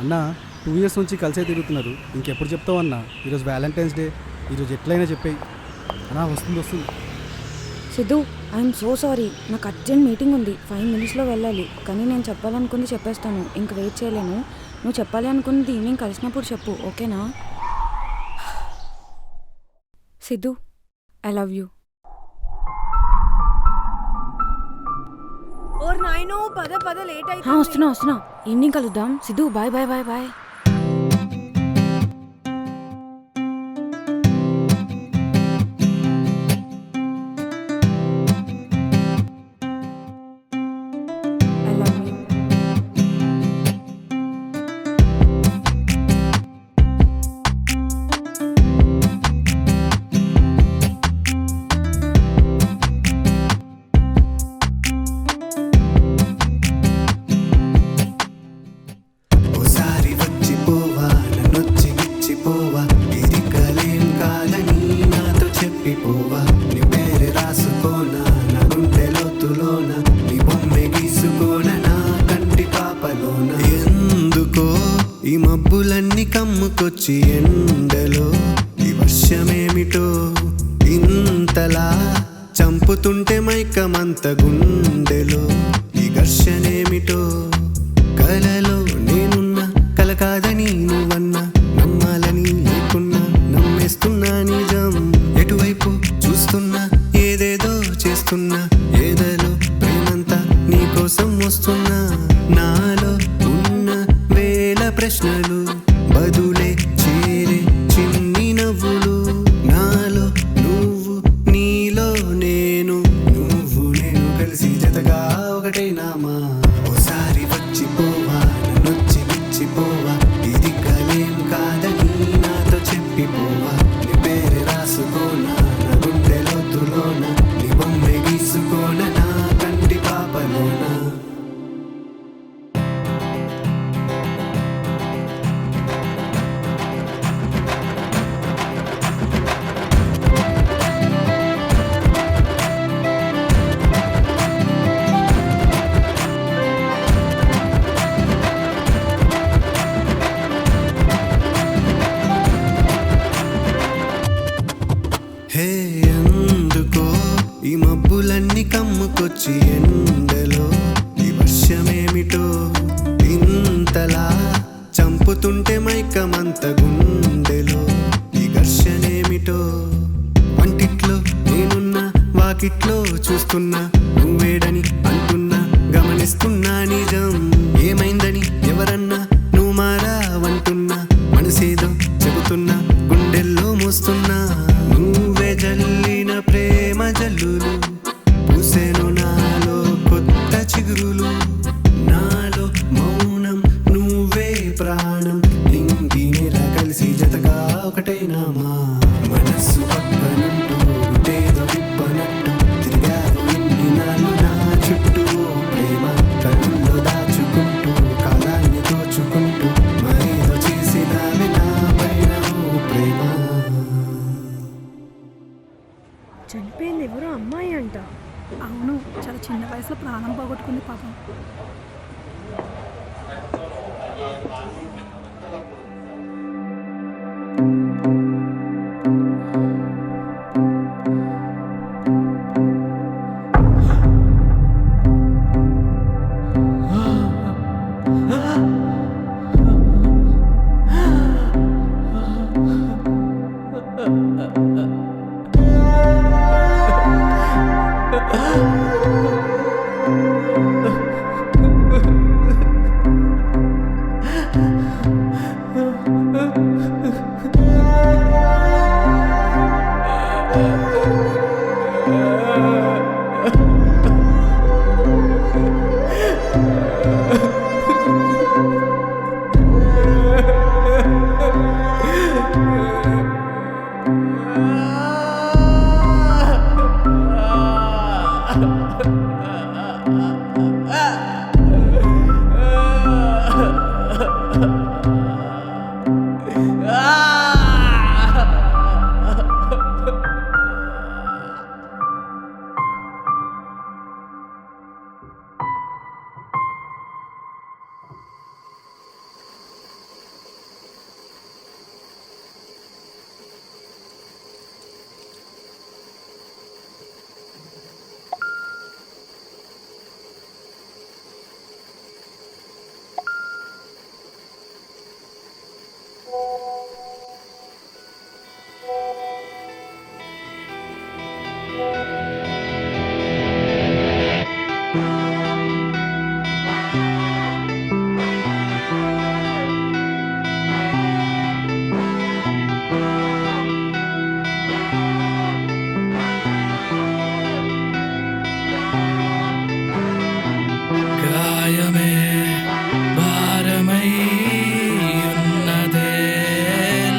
అన్న 2 ఇయర్స్ నుంచి కలిసే తిరుగుతున్నారు, ఇంకెప్పుడు చెప్తావు అన్న? ఈరోజు వ్యాలంటైన్స్ డే, ఈరోజు ఎట్లయినా చెప్పేయి అన్నా. వస్తుంది. సిద్ధు, ఐఎమ్ సో సారీ, నాకు అర్జెంట్ మీటింగ్ ఉంది, 5 minutesలో వెళ్ళాలి. కానీ నేను చెప్పాలనుకుంది చెప్పేస్తాను, ఇంక వెయిట్ చేయలేను. నువ్వు చెప్పాలి అనుకున్నది ఈవినింగ్ కలిసినప్పుడు చెప్పు, ఓకేనా? Siddhu, I love you. పద లేట్ అయితే. వస్తున్నా. ఈవినింగ్ కలుద్దాం. సిద్ధు, బాయ్. ఈ మబ్బులన్నీ కమ్ముకొచ్చి ఎండలో ఈ వర్షమేమిటో ఇంతలా చంపుతుంటే మైకమంత గుండెలో ఈ ఘర్షణేమిటో. కలలో నేనున్నా కల కాదని నువ్వన్నా, నమ్మాలని లేకున్నా నమ్మేస్తున్నా నిజం. ఎటువైపు చూస్తున్నా ఏదేదో చేస్తున్నా, ఏదలో ప్రేమంతా నీకోసం వస్తున్నా. నాలో ఉన్న వేల ప్రశ్నలు బదులే చేరే చిన్ని నవ్వులు. నాలో నువ్వు, నీలో నేను, నువ్వు నేను కలిసి జతగా ఒకటైనామా. ఓసారి వచ్చిపోవా, నన్నొచ్చి ఇచ్చిపోవా, ఇది కలేం కాదని నాతో చెప్పిపోవా. నీ పేరు రాసుకోనా నా గుండె లోతులోన, నీ బొమ్మె గీసుకోన నా కంటి పాపలోనా. హే ఎందుకో ఈ మబ్బులన్నీ కమ్ముకొచ్చి ఎండలో ఈ వర్షమేమిటో ఇంతలా చంపుతుంటే మైకమంత గుండెలో ఈ ఘర్షణేమిటో. వంటిట్లో నేనున్నా, వాకిట్లో చూస్తున్నా, నువ్వేడని అంటున్నా, గమనిస్తున్నా నిజం. ఏమైందని ఎవరన్నా నువ్వు మారావంటున్నా, మనసేదో చెబుతున్నా, గుండెల్లో మోస్తున్నా. నువ్వే జల్లిన ప్రేమ జల్లులు, పూసెను నాలో కొత్త చిగురులు. నాలో మౌనం నువ్వే ప్రాణం, ఇంటినిలా కలిసి జతగా ఒకటైనామా. మనస్సు పక్కనుంటూ గుండేదో విప్పనట్టు తిరిగావు ఇన్ని నాళ్ళు నా చుట్టూ. ప్రేమ కళ్ళల్లో దాచుకుంటూ, కాలాన్ని దోచుకుంటూ, మరేదో చేసినావి నా పైన ప్రేమ. చనిపోయింది ఎవరో అమ్మాయి అంట. అవును, చాలా చిన్న వయసులో ప్రాణం పోగొట్టుకుంది పాపం. గాయమే భారమై ఉన్నదే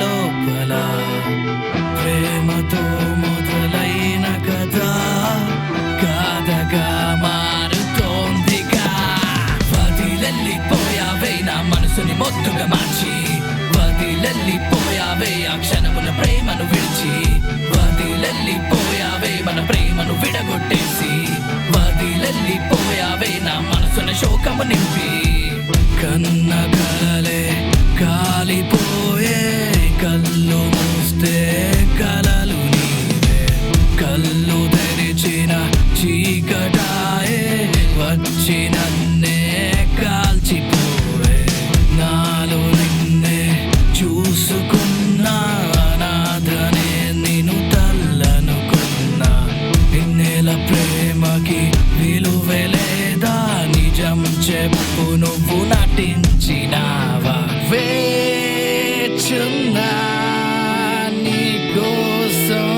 లోపల ప్రేమతో మొదలైన కథ కాదగా మారుతోందిగా వదిలెళ్ళిపోయావే నా మనసుని మొత్తుగా మార్చి వదిలెళ్ళిపోయావే ఆ క్షణముల ప్రేమను విడిచి వదిలెళ్ళిపోయావే మన ప్రేమను విడగొట్టేసి వదిలెళ్ళిపోయావే నా మనసున శోకము నింపి కన్న కలలే కాలిపోయే కళ్ళు మూస్తే కలలు నీవే కళ్ళు తెరిచిన చీకటాయే వచ్చి నన్నే కాల్చిపోవే నాలో నిన్నే చూసుకున్నా అనాథనే నిన్ను తల్లనుకున్నా ఇన్నేల ప్రేమకి విలువలేదా నిజం చెప్పు నువ్వు నటించినావా వేచున్నా నీ కోసం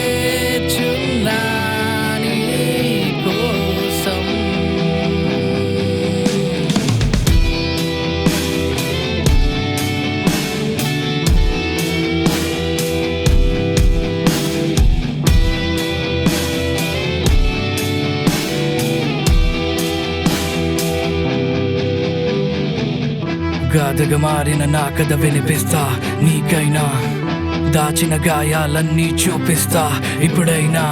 వేచున్నా నీ కోసం గాథగా మారిన నా కథ వినిపిస్తా నీకైనా దాచిన గాయాలన్నీ చూపిస్తా ఇప్పుడైనా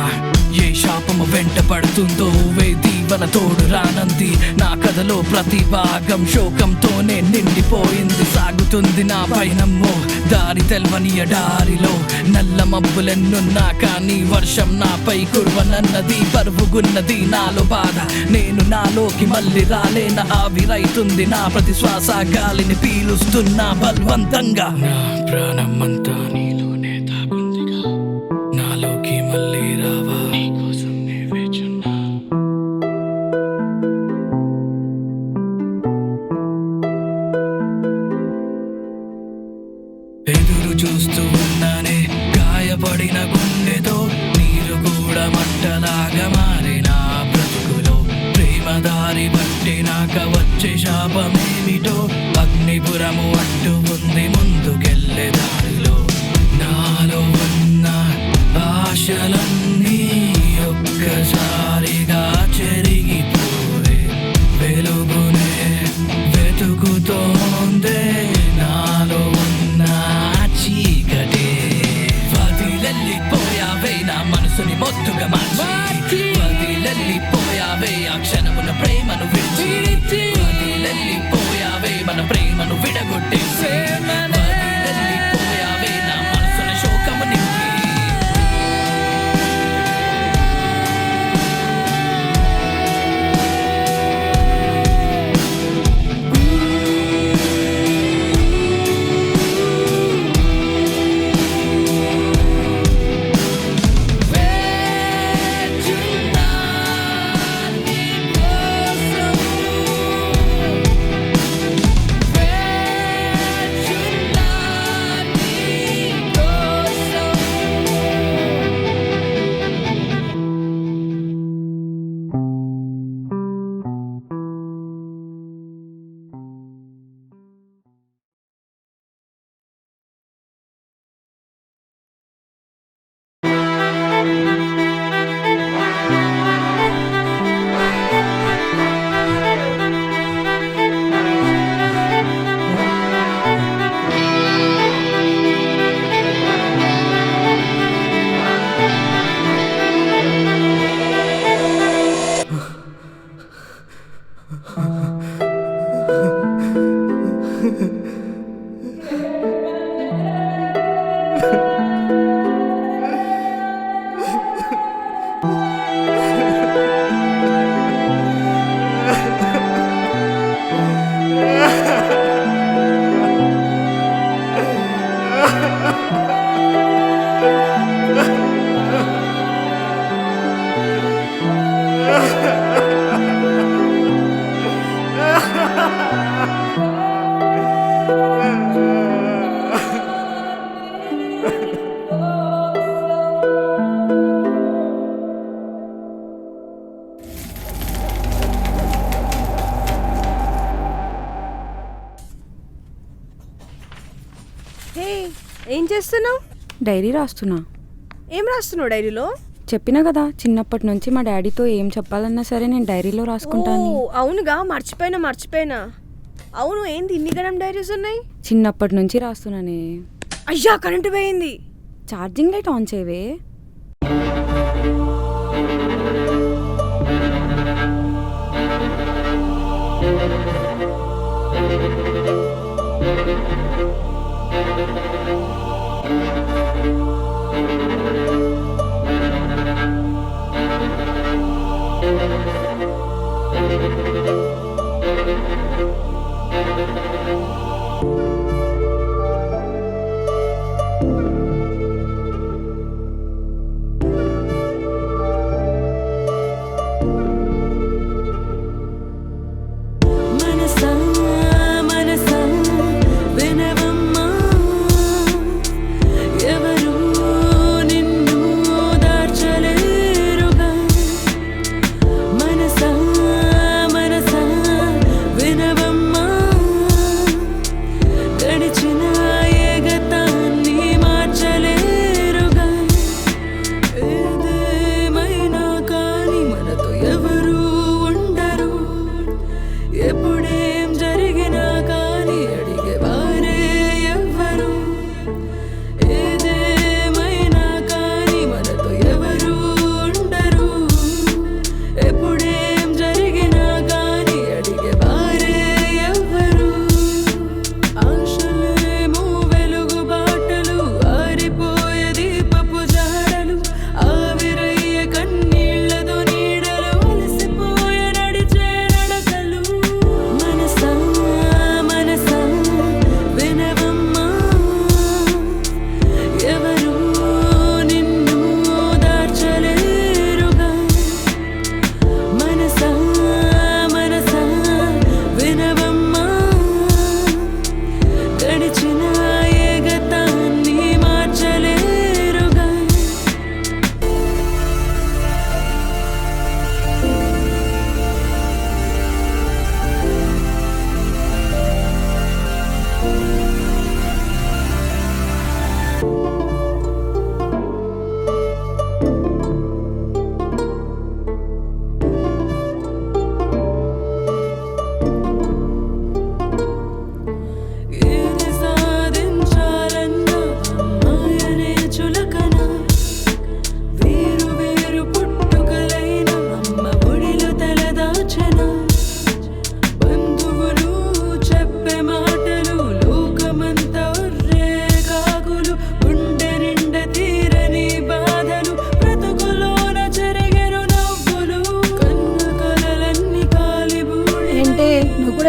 ఏ శాపము వెంట పడుతుందో వే దీవన తోడు రానంది నా కథలో ప్రతి భాగం శోకంతోనే నిండిపోయింది సాగుతుంది నా పయనమ్మో దారి తెల్వని ఎడారిలో నల్ల మబ్బులెన్నున్నా కానీ వర్షం నాపై కుర్వనన్నది పరుగున్నది నాలో బాధ నేను నాలోకి మళ్ళీ రాలేన ఆవిరైతుంది నా ప్రతి శ్వాస గాలిని పీలుస్తున్నా బలవంతంగా నా ప్రాణమంతా నీలోనే దాగుందిగా నాలోకి మళ్ళీ రావా నీకోసం నే వేచున్నా ఎదురు చూస్తూ ఉన్నానే గాయపడిన గుండెతో నీరు కూడా మంటలాగా మారిన బ్రతుకులో ప్రేమ దారి పట్టినాక వచ్చే శాపమేమిటో అగ్నిపురము అడ్డు ఉంది ముందుకెళ్ళే దారిలో నాలో ఉన్న ఆశలన్నీ ఒక్కసారిగా చెరిగిపోయే వెలుగునే వెతుకుతోందే నాలో ఉన్న చీకటే వదిలెళ్ళిపోయావే నా మనసుని మొత్తుగా మార్చి వదిలెళ్ళిపోయావే ఆ క్షణమున ప్రేమను విడిచి వదిలెళ్ళిపోయావే మన ప్రేమను విడగొట్టేసి వదిలెళ్ళిపోయావే నా మనసున శోకము నింపి వేచున్నా చేస్తున్నావు? డైరీ రాస్తున్నా. ఏం రాస్తున్నావు డైరీలో? చెప్పినా కదా, చిన్నప్పటి నుంచి మా డాడీతో ఏం చెప్పాలన్నా సరే నేను డైరీలో రాసుకుంటాను. అవునుగా, మర్చిపోయినా. అవును, ఏంది ఇన్ని గణం డైరీస్ ఉన్నాయి? చిన్నప్పటి నుంచి రాస్తున్నానే. అయ్యా, కరెంటు పోయింది. ఛార్జింగ్ లైట్ ఆన్ చేయవే.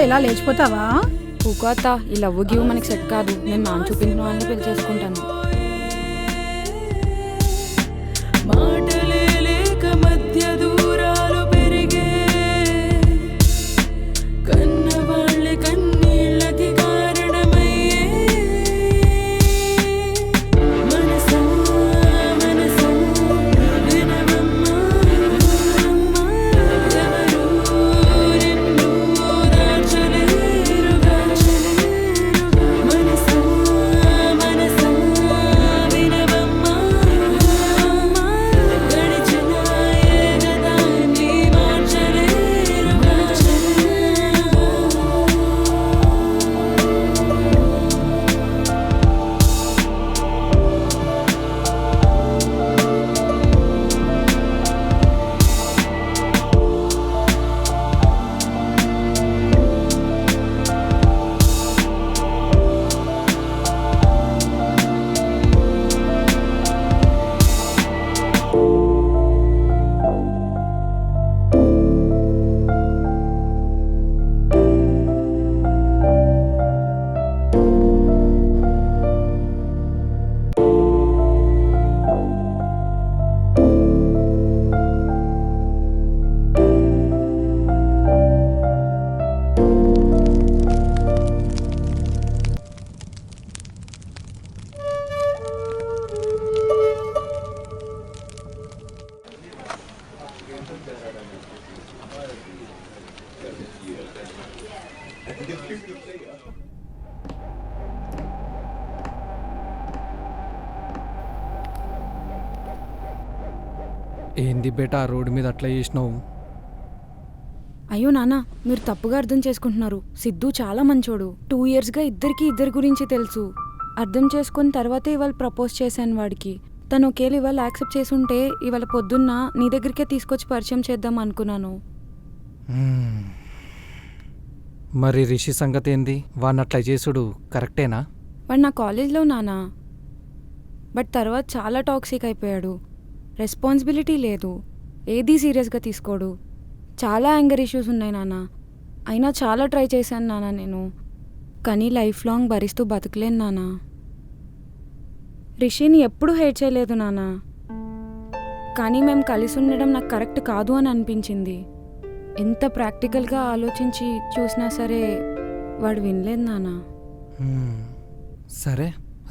ఇలా లేచిపోతావా? ఊకోత, ఈ లవ్ గివ్ మనకి సెట్ కాదు. నేను నాన్న చూపించిన వాళ్ళని పెళ్లి చేసుకుంటాను. ఏంది బేటా ఆ రోడ్డు మీద అట్లా చేసినావు? అయ్యో నాన్న, మీరు తప్పుగా అర్థం చేసుకుంటున్నారు. సిద్ధు చాలా మంచోడు. 2 ఇయర్స్గా ఇద్దరి గురించి తెలుసు. అర్థం చేసుకున్న తర్వాతే ఇవాళ ప్రపోజ్ చేశాను వాడికి. తను ఒకేలా ఇవాళ యాక్సెప్ట్ చేసి ఉంటే ఇవాళ పొద్దున్న నీ దగ్గరికే తీసుకొచ్చి పరిచయం చేద్దాం అనుకున్నాను. మరి రిషి సంగతి ఏంది? వాడిని అట్లా చేసుడు కరెక్టేనా? వాడు నా కాలేజ్లో నాన్న, బట్ తర్వాత చాలా టాక్సిక్ అయిపోయాడు. రెస్పాన్సిబిలిటీ లేదు, ఏదీ సీరియస్గా తీసుకోడు. చాలా యాంగర్ ఇష్యూస్ ఉన్నాయి నాన్న. అయినా చాలా ట్రై చేశాను నాన్న నేను, కానీ లైఫ్ లాంగ్ భరిస్తూ బతకలేను నాన్న. రిషిని ఎప్పుడూ హేట్ చేయలేదు నాన్న, కానీ మేము కలిసి ఉండడం నాకు కరెక్ట్ కాదు అని అనిపించింది. ఎంత ప్రాక్టికల్గా ఆలోచించి చూసినా సరే వాడు వినలేదు నాన్న. సరే,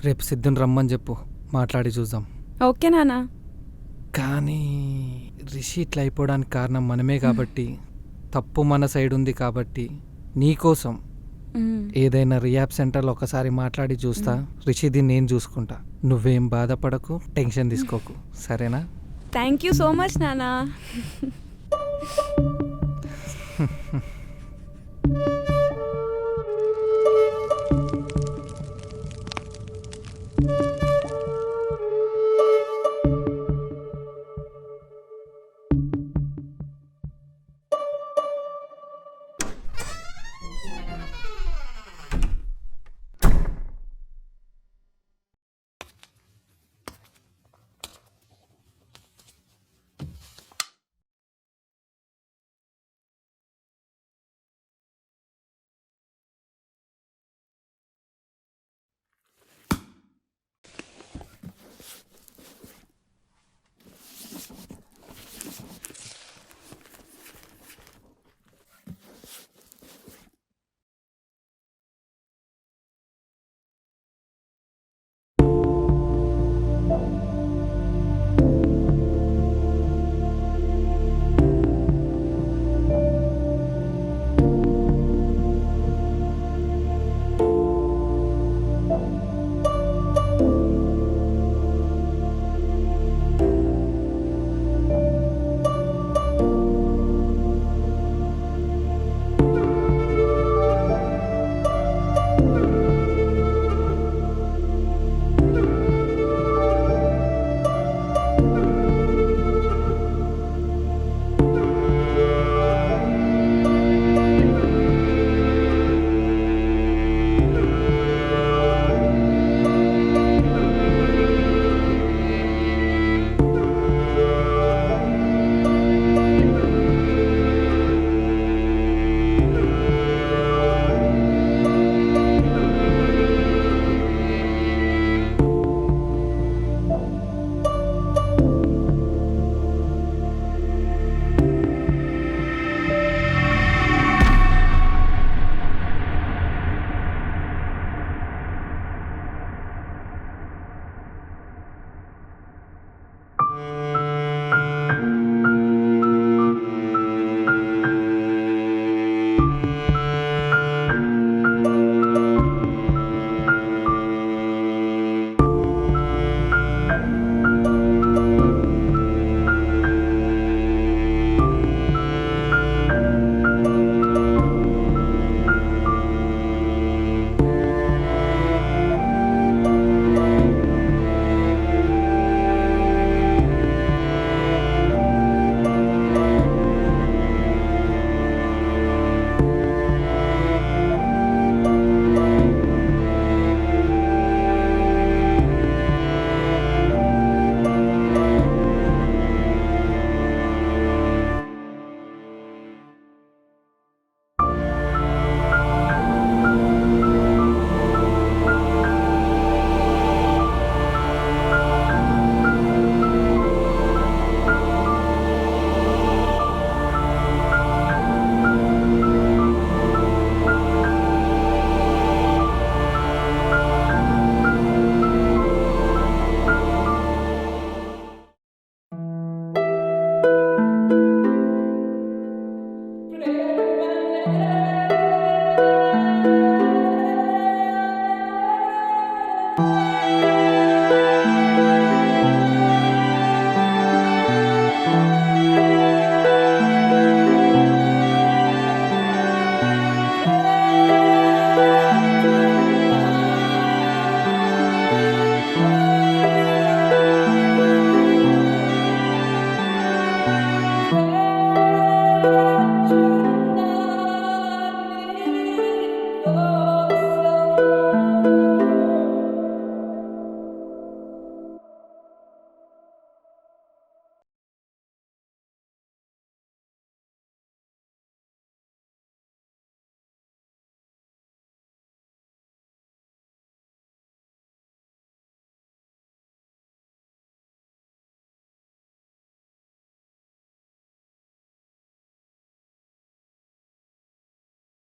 రేపు సిద్ధుని రమ్మని చెప్పు, మాట్లాడి చూద్దాం. ఓకే నాన్న. కానీ రిషి ఇట్లా అయిపోవడానికి కారణం మనమే కాబట్టి, తప్పు మన సైడ్ ఉంది కాబట్టి, నీకోసం ఏదైనా రియాబ్ సెంటర్లో ఒకసారి మాట్లాడి చూస్తా. రిషిది నేను చూసుకుంటా. నువ్వేం బాధపడకు, టెన్షన్ తీసుకోకు, సరేనా? థ్యాంక్ యూ సో మచ్ నాన్న.